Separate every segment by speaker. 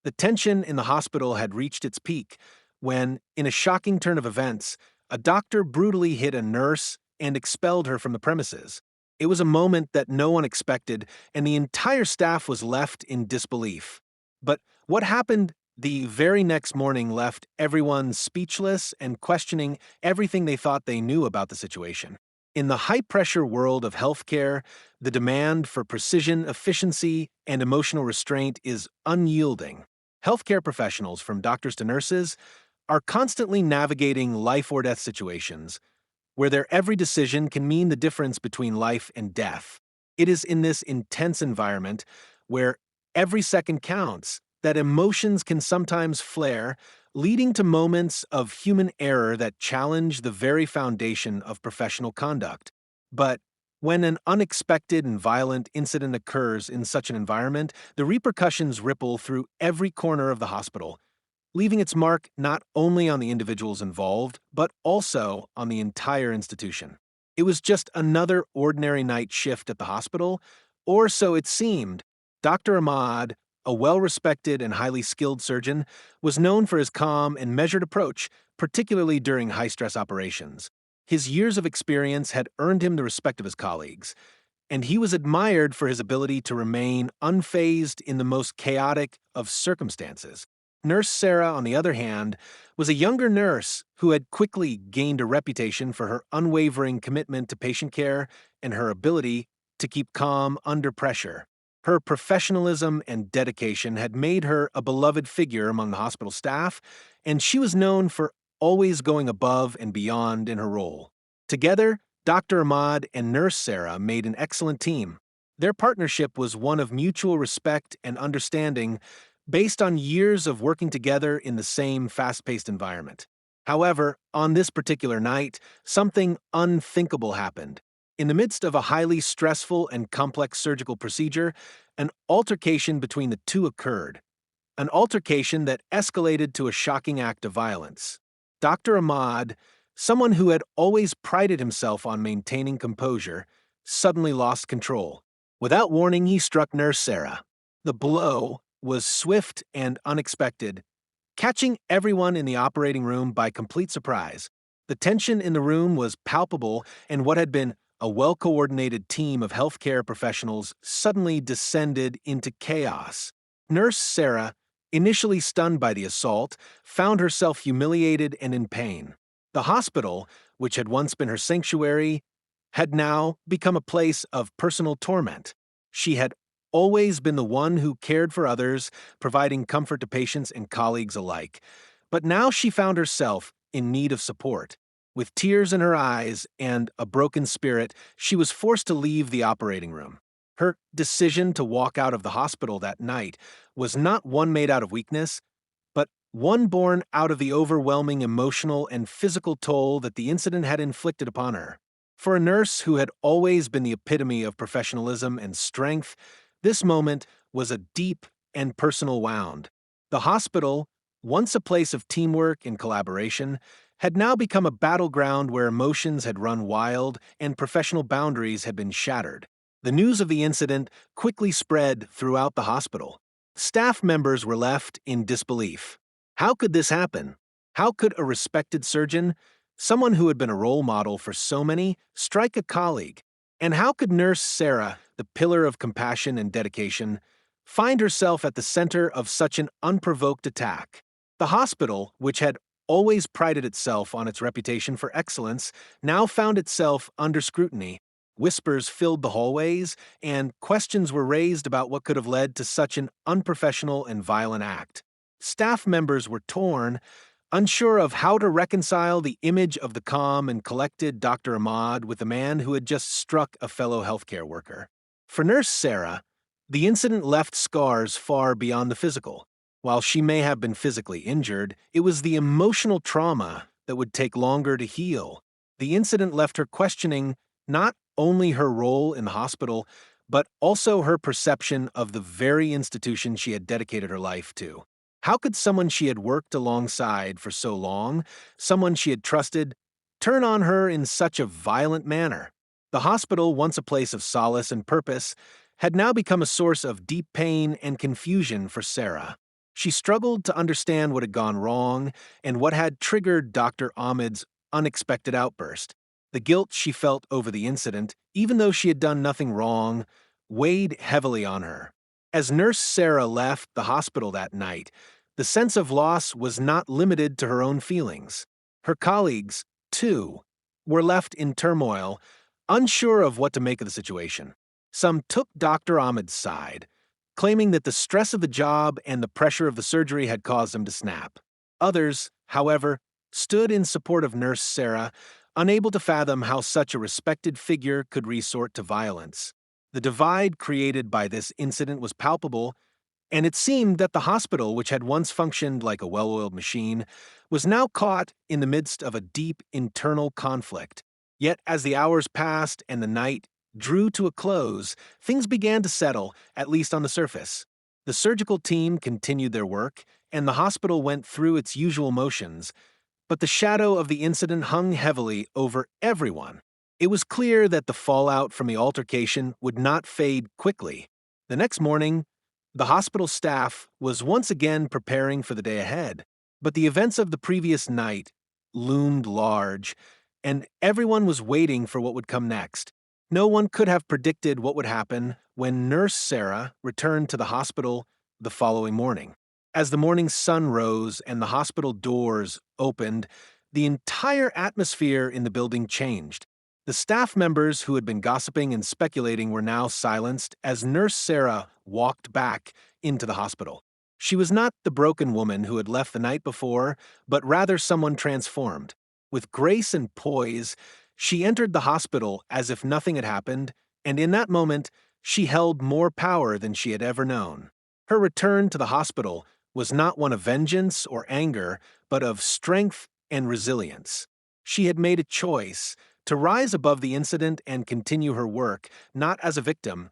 Speaker 1: The tension in the hospital had reached its peak when, in a shocking turn of events, a doctor brutally hit a nurse and expelled her from the premises. It was a moment that no one expected, and the entire staff was left in disbelief. But what happened the very next morning left everyone speechless and questioning everything they thought they knew about the situation. In the high pressure world of healthcare, the demand for precision, efficiency, and emotional restraint is unyielding. Healthcare professionals, from doctors to nurses, are constantly navigating life or death situations where their every decision can mean the difference between life and death. It is in this intense environment, where every second counts, that emotions can sometimes flare, leading to moments of human error that challenge the very foundation of professional conduct. But when an unexpected and violent incident occurs in such an environment, the repercussions ripple through every corner of the hospital, leaving its mark not only on the individuals involved, but also on the entire institution. It was just another ordinary night shift at the hospital, or so it seemed. Dr. Ahmad, a well-respected and highly skilled surgeon, was known for his calm and measured approach, particularly during high-stress operations. His years of experience had earned him the respect of his colleagues, and he was admired for his ability to remain unfazed in the most chaotic of circumstances. Nurse Sarah, on the other hand, was a younger nurse who had quickly gained a reputation for her unwavering commitment to patient care and her ability to keep calm under pressure. Her professionalism and dedication had made her a beloved figure among the hospital staff, and she was known for always going above and beyond in her role. Together, Dr. Ahmad and Nurse Sarah made an excellent team. Their partnership was one of mutual respect and understanding, based on years of working together in the same fast-paced environment. However, on this particular night, something unthinkable happened. In the midst of a highly stressful and complex surgical procedure, an altercation between the two occurred. An altercation that escalated to a shocking act of violence. Dr. Ahmad, someone who had always prided himself on maintaining composure, suddenly lost control. Without warning, he struck Nurse Sarah. The blow was swift and unexpected, catching everyone in the operating room by complete surprise. The tension in the room was palpable, and what had been a well-coordinated team of healthcare professionals suddenly descended into chaos. Nurse Sarah, initially stunned by the assault, found herself humiliated and in pain. The hospital, which had once been her sanctuary, had now become a place of personal torment. She had always been the one who cared for others, providing comfort to patients and colleagues alike. But now she found herself in need of support. With tears in her eyes and a broken spirit, she was forced to leave the operating room. Her decision to walk out of the hospital that night was not one made out of weakness, but one born out of the overwhelming emotional and physical toll that the incident had inflicted upon her. For a nurse who had always been the epitome of professionalism and strength, this moment was a deep and personal wound. The hospital, once a place of teamwork and collaboration, had now become a battleground where emotions had run wild and professional boundaries had been shattered. The news of the incident quickly spread throughout the hospital. Staff members were left in disbelief. How could this happen? How could a respected surgeon, someone who had been a role model for so many, strike a colleague? And how could Nurse Sarah, the pillar of compassion and dedication, find herself at the center of such an unprovoked attack? The hospital, which had always prided itself on its reputation for excellence, now found itself under scrutiny. Whispers filled the hallways, and questions were raised about what could have led to such an unprofessional and violent act. Staff members were torn, unsure of how to reconcile the image of the calm and collected Dr. Ahmad with the man who had just struck a fellow healthcare worker. For Nurse Sarah, the incident left scars far beyond the physical. While she may have been physically injured, it was the emotional trauma that would take longer to heal. The incident left her questioning not only her role in the hospital, but also her perception of the very institution she had dedicated her life to. How could someone she had worked alongside for so long, someone she had trusted, turn on her in such a violent manner? The hospital, once a place of solace and purpose, had now become a source of deep pain and confusion for Sarah. She struggled to understand what had gone wrong and what had triggered Dr. Ahmed's unexpected outburst. The guilt she felt over the incident, even though she had done nothing wrong, weighed heavily on her. As Nurse Sarah left the hospital that night, the sense of loss was not limited to her own feelings. Her colleagues, too, were left in turmoil, unsure of what to make of the situation. Some took Dr. Ahmed's side, claiming that the stress of the job and the pressure of the surgery had caused them to snap. Others, however, stood in support of Nurse Sarah, unable to fathom how such a respected figure could resort to violence. The divide created by this incident was palpable, and it seemed that the hospital, which had once functioned like a well-oiled machine, was now caught in the midst of a deep internal conflict. Yet as the hours passed and the night drew to a close, things began to settle, at least on the surface. The surgical team continued their work, and the hospital went through its usual motions, but the shadow of the incident hung heavily over everyone. It was clear that the fallout from the altercation would not fade quickly. The next morning, the hospital staff was once again preparing for the day ahead, but the events of the previous night loomed large, and everyone was waiting for what would come next. No one could have predicted what would happen when Nurse Sarah returned to the hospital the following morning. As the morning sun rose and the hospital doors opened, the entire atmosphere in the building changed. The staff members who had been gossiping and speculating were now silenced as Nurse Sarah walked back into the hospital. She was not the broken woman who had left the night before, but rather someone transformed. With grace and poise, she entered the hospital as if nothing had happened, and in that moment, she held more power than she had ever known. Her return to the hospital was not one of vengeance or anger, but of strength and resilience. She had made a choice to rise above the incident and continue her work, not as a victim,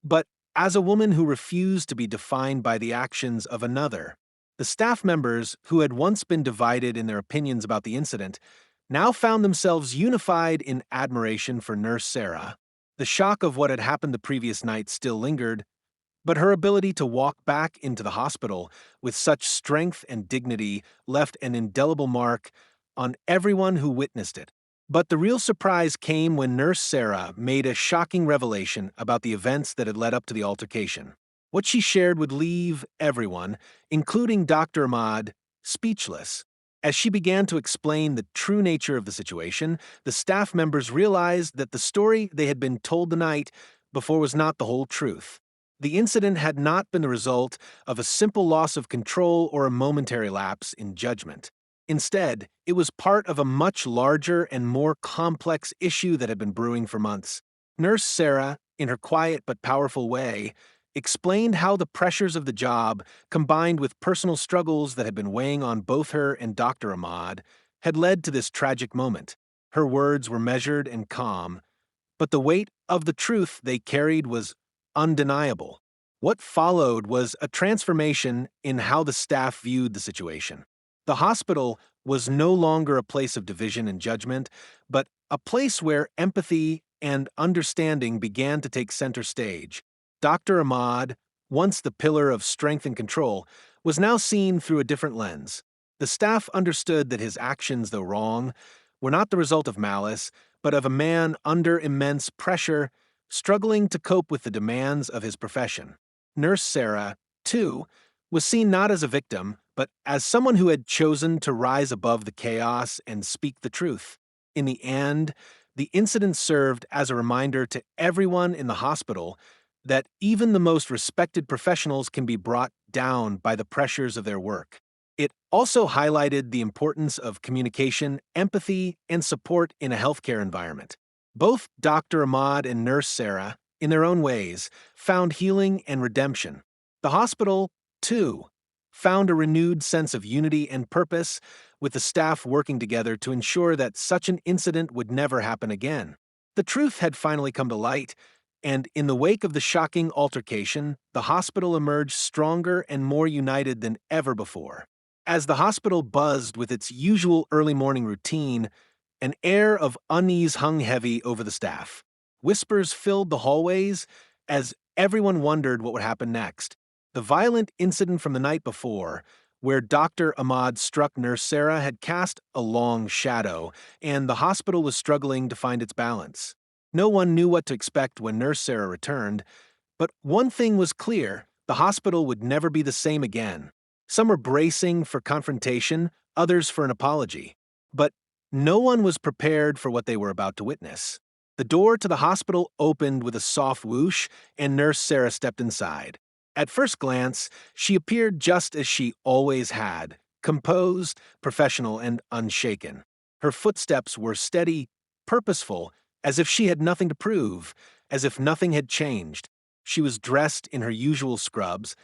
Speaker 1: but as a woman who refused to be defined by the actions of another. The staff members, who had once been divided in their opinions about the incident, now found themselves unified in admiration for Nurse Sarah. The shock of what had happened the previous night still lingered, but her ability to walk back into the hospital with such strength and dignity left an indelible mark on everyone who witnessed it. But the real surprise came when Nurse Sarah made a shocking revelation about the events that had led up to the altercation. What she shared would leave everyone, including Dr. Ahmad, speechless. As she began to explain the true nature of the situation, the staff members realized that the story they had been told the night before was not the whole truth. The incident had not been the result of a simple loss of control or a momentary lapse in judgment. Instead, it was part of a much larger and more complex issue that had been brewing for months. Nurse Sarah, in her quiet but powerful way, explained how the pressures of the job, combined with personal struggles that had been weighing on both her and Dr. Ahmad, had led to this tragic moment. Her words were measured and calm, but the weight of the truth they carried was undeniable. What followed was a transformation in how the staff viewed the situation. The hospital was no longer a place of division and judgment, but a place where empathy and understanding began to take center stage. Dr. Ahmad, once the pillar of strength and control, was now seen through a different lens. The staff understood that his actions, though wrong, were not the result of malice, but of a man under immense pressure, struggling to cope with the demands of his profession. Nurse Sarah, too, was seen not as a victim, but as someone who had chosen to rise above the chaos and speak the truth. In the end, the incident served as a reminder to everyone in the hospital that even the most respected professionals can be brought down by the pressures of their work. It also highlighted the importance of communication, empathy, and support in a healthcare environment. Both Dr. Ahmad and Nurse Sarah, in their own ways, found healing and redemption. The hospital, too, found a renewed sense of unity and purpose, with the staff working together to ensure that such an incident would never happen again. The truth had finally come to light, and in the wake of the shocking altercation, the hospital emerged stronger and more united than ever before. As the hospital buzzed with its usual early morning routine, an air of unease hung heavy over the staff. Whispers filled the hallways as everyone wondered what would happen next. The violent incident from the night before, where Dr. Ahmad struck Nurse Sarah, had cast a long shadow, and the hospital was struggling to find its balance. No one knew what to expect when Nurse Sarah returned, but one thing was clear: the hospital would never be the same again. Some were bracing for confrontation, others for an apology. But no one was prepared for what they were about to witness. The door to the hospital opened with a soft whoosh, and Nurse Sarah stepped inside. At first glance, she appeared just as she always had: composed, professional, and unshaken. Her footsteps were steady, purposeful, as if she had nothing to prove, as if nothing had changed. She was dressed in her usual scrubs,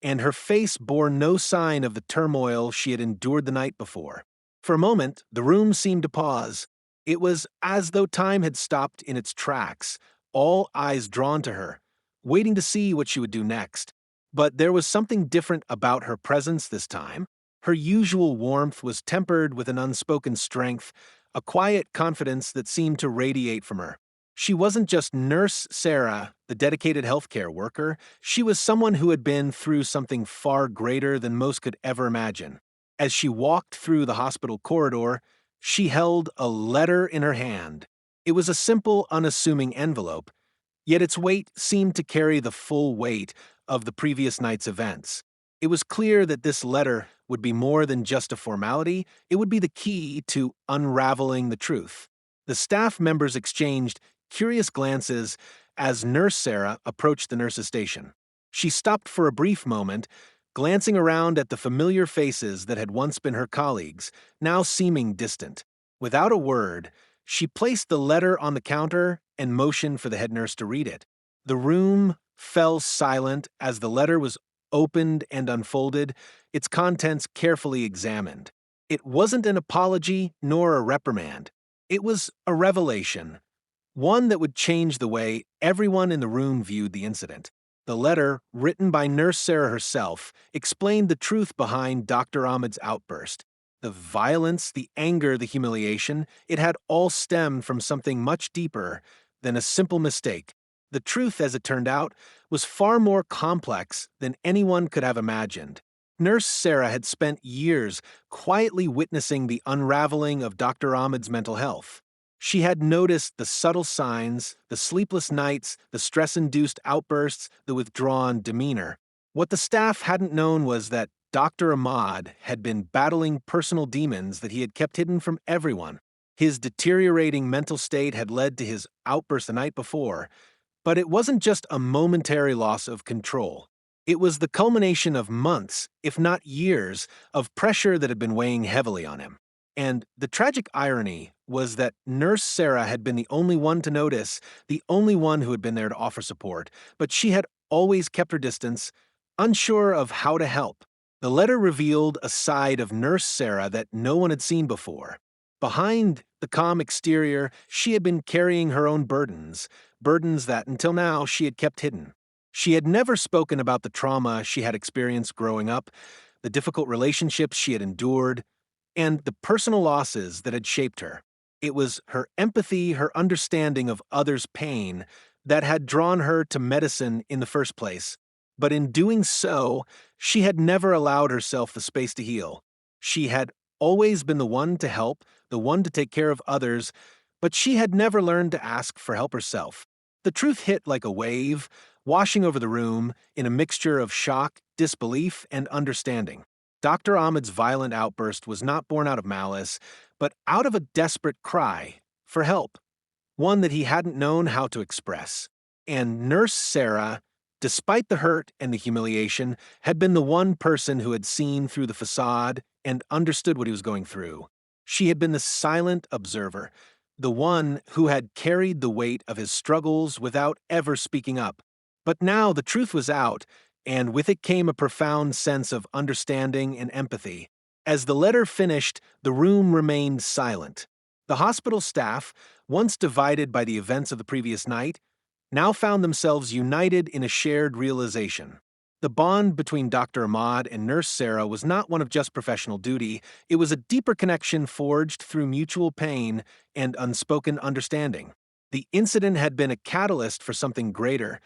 Speaker 1: and her face bore no sign of the turmoil she had endured the night before. For a moment, the room seemed to pause. It was as though time had stopped in its tracks, all eyes drawn to her, waiting to see what she would do next. But there was something different about her presence this time. Her usual warmth was tempered with an unspoken strength, a quiet confidence that seemed to radiate from her. She wasn't just Nurse Sarah, the dedicated healthcare worker. She was someone who had been through something far greater than most could ever imagine. As she walked through the hospital corridor, she held a letter in her hand. It was a simple, unassuming envelope, yet its weight seemed to carry the full weight of the previous night's events. It was clear that this letter would be more than just a formality. It would be the key to unraveling the truth. The staff members exchanged curious glances as Nurse Sarah approached the nurse's station. She stopped for a brief moment, glancing around at the familiar faces that had once been her colleagues, now seeming distant. Without a word, she placed the letter on the counter and motioned for the head nurse to read it. The room fell silent as the letter was opened and unfolded, its contents carefully examined. It wasn't an apology nor a reprimand. It was a revelation, one that would change the way everyone in the room viewed the incident. The letter, written by Nurse Sarah herself, explained the truth behind Dr. Ahmed's outburst. The violence, the anger, the humiliation, it had all stemmed from something much deeper than a simple mistake. The truth, as it turned out, was far more complex than anyone could have imagined. Nurse Sarah had spent years quietly witnessing the unraveling of Dr. Ahmed's mental health. She had noticed the subtle signs, the sleepless nights, the stress-induced outbursts, the withdrawn demeanor. What the staff hadn't known was that Dr. Ahmad had been battling personal demons that he had kept hidden from everyone. His deteriorating mental state had led to his outburst the night before, but it wasn't just a momentary loss of control. It was the culmination of months, if not years, of pressure that had been weighing heavily on him. And the tragic irony was that Nurse Sarah had been the only one to notice, the only one who had been there to offer support, but she had always kept her distance, unsure of how to help. The letter revealed a side of Nurse Sarah that no one had seen before. Behind the calm exterior, she had been carrying her own burdens, burdens that, until now, she had kept hidden. She had never spoken about the trauma she had experienced growing up, the difficult relationships she had endured, and the personal losses that had shaped her. It was her empathy, her understanding of others' pain, that had drawn her to medicine in the first place. But in doing so, she had never allowed herself the space to heal. She had always been the one to help, the one to take care of others, but she had never learned to ask for help herself. The truth hit like a wave, washing over the room in a mixture of shock, disbelief, and understanding. Dr. Ahmed's violent outburst was not born out of malice, but out of a desperate cry for help, one that he hadn't known how to express. And Nurse Sarah, despite the hurt and the humiliation, had been the one person who had seen through the facade and understood what he was going through. She had been the silent observer, the one who had carried the weight of his struggles without ever speaking up. But now the truth was out, and with it came a profound sense of understanding and empathy. As the letter finished, the room remained silent. The hospital staff, once divided by the events of the previous night, now found themselves united in a shared realization. The bond between Dr. Ahmad and Nurse Sarah was not one of just professional duty. It was a deeper connection forged through mutual pain and unspoken understanding. The incident had been a catalyst for something greater,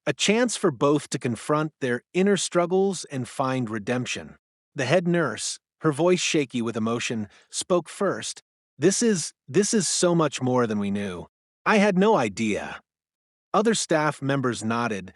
Speaker 1: a chance for both to confront their inner struggles and find redemption. The head nurse, her voice shaky with emotion, spoke first. This is so much more than we knew. I had no idea. Other staff members nodded,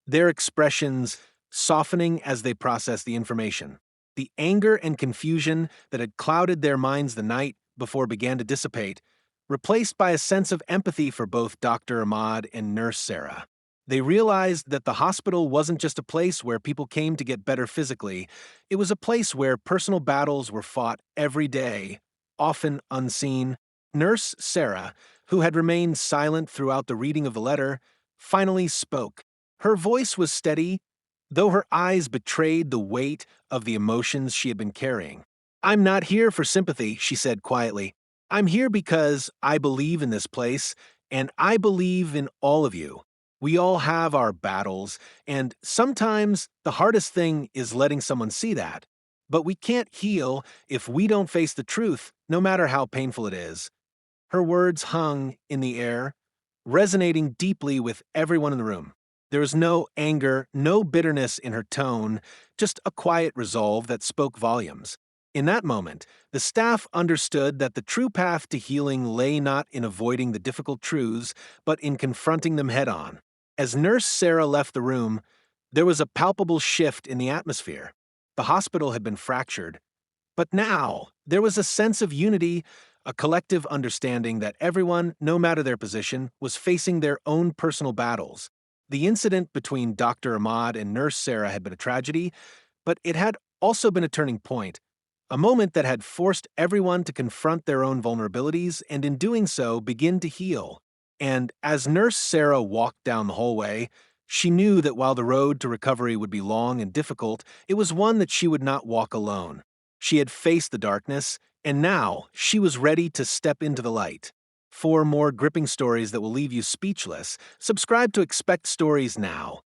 Speaker 1: their expressions softening as they processed the information. The anger and confusion that had clouded their minds the night before began to dissipate, replaced by a sense of empathy for both Dr. Ahmad and Nurse Sarah. They realized that the hospital wasn't just a place where people came to get better physically, it was a place where personal battles were fought every day, often unseen. Nurse Sarah, who had remained silent throughout the reading of the letter, finally spoke. Her voice was steady, though her eyes betrayed the weight of the emotions she had been carrying. "I'm not here for sympathy," she said quietly. "I'm here because I believe in this place, and I believe in all of you. We all have our battles, and sometimes the hardest thing is letting someone see that. But we can't heal if we don't face the truth, no matter how painful it is." Her words hung in the air, resonating deeply with everyone in the room. There was no anger, no bitterness in her tone, just a quiet resolve that spoke volumes. In that moment, the staff understood that the true path to healing lay not in avoiding the difficult truths, but in confronting them head on. As Nurse Sarah left the room, there was a palpable shift in the atmosphere. The hospital had been fractured, but now there was a sense of unity, a collective understanding that everyone, no matter their position, was facing their own personal battles. The incident between Dr. Ahmad and Nurse Sarah had been a tragedy, but it had also been a turning point, a moment that had forced everyone to confront their own vulnerabilities and in doing so begin to heal. And as Nurse Sarah walked down the hallway, she knew that while the road to recovery would be long and difficult, it was one that she would not walk alone. She had faced the darkness, and now she was ready to step into the light. For more gripping stories that will leave you speechless, subscribe to Expect Stories now.